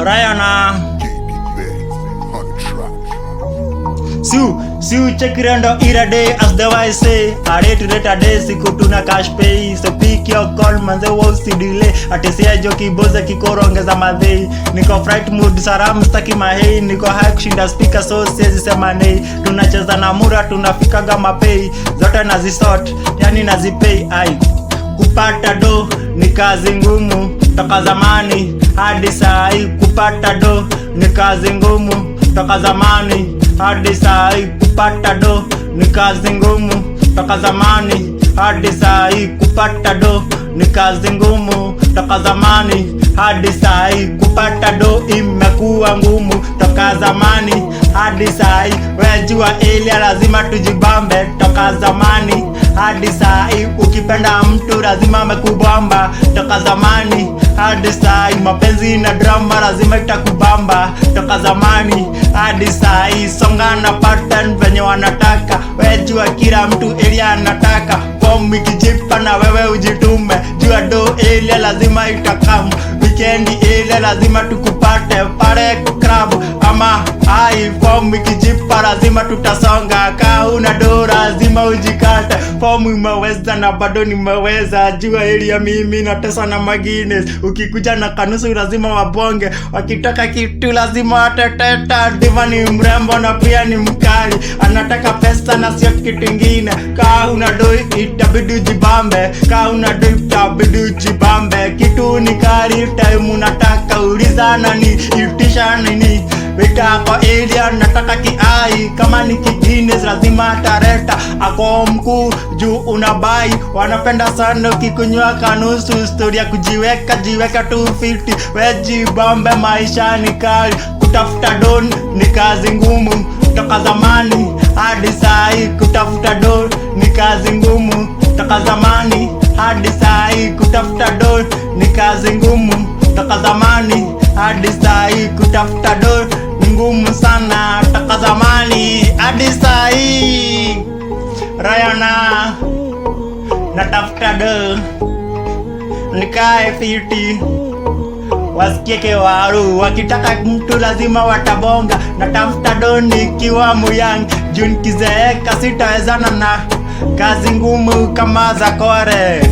Rayana Siu check rando ira day as the wise say. A day to rate a day siku tuna cash pay. So pick your call manze won't delay. Atesia joki boza kikorongeza madhei. Niko fright mood saram staki mahei. Niko high kushinda speaker so siezi sema nei. Tunacheza na mura tunafika gama pay. Zote nazisort yani nazipay. Ai kupata do ni kazi ngumu toka zamani hadi sai. Kupata do ni kazi ngumu toka zamani hadi sai. Kupata do ni kazi ngumu toka zamani hadi sai. Kupata do ni kazi ngumu toka zamani hadi sai. Kupata do imekuwa ngumu toka zamani hadi sai. Wejua ilia lazima tujibambe toka zamani hadi sai. Ukipenda mtu lazima amekubamba toka zamani hadi sai. Mapenzi na drama lazima itakubamba toka zamani hadi sai. Songa na pattern venye wanataka. Wejua kila mtu ilia anataka. Form ikijipa na wewe ujitume. Jua do ilia lazima itakamu. Weekend ilia lazima tukupate pare club ama hai. Form ikijipa lazima tutasonga. Kauna do lazima ujikate. Form imeweza na bado nimeweza. Jua ilia mimi natesa na magines. Ukikuja na kanusu lazima wabonge. Wakitaka kitu lazima wateteta. Diva ni mrembo na pia ni mkali. Anataka pesa na sio kitu ingine. Kauna do itabidi ujibambe. Kauna do itabidi ujibambe. Kitu ni kali time unataka uliza nani itisha nini. Wita kwa ilia nataka kiai. Kama ni kigines lazima tareta. Ako mkuu juu unabai. Wanapenda sana ukikunywa kanusu. Story ya kujiweka jiweka 250. Wejibambe maisha ni kali. Kutafuta don ni kazi ngumu toka zamani hadi sai. Kutafuta don ni kazi ngumu toka zamani hadi sai. Kutafuta don ni kazi ngumu toka zamani hadi sai. Kutafuta don ni ngumu sana toka zamani hadi sai. Rayana natafuta do nikae fiti. Wasikie kewaru wakitaka mtu lazima watabonga. Natafuta do nikiwa muyang. Juu nikizeeka sitawezana na kazi ngumu kama za kore.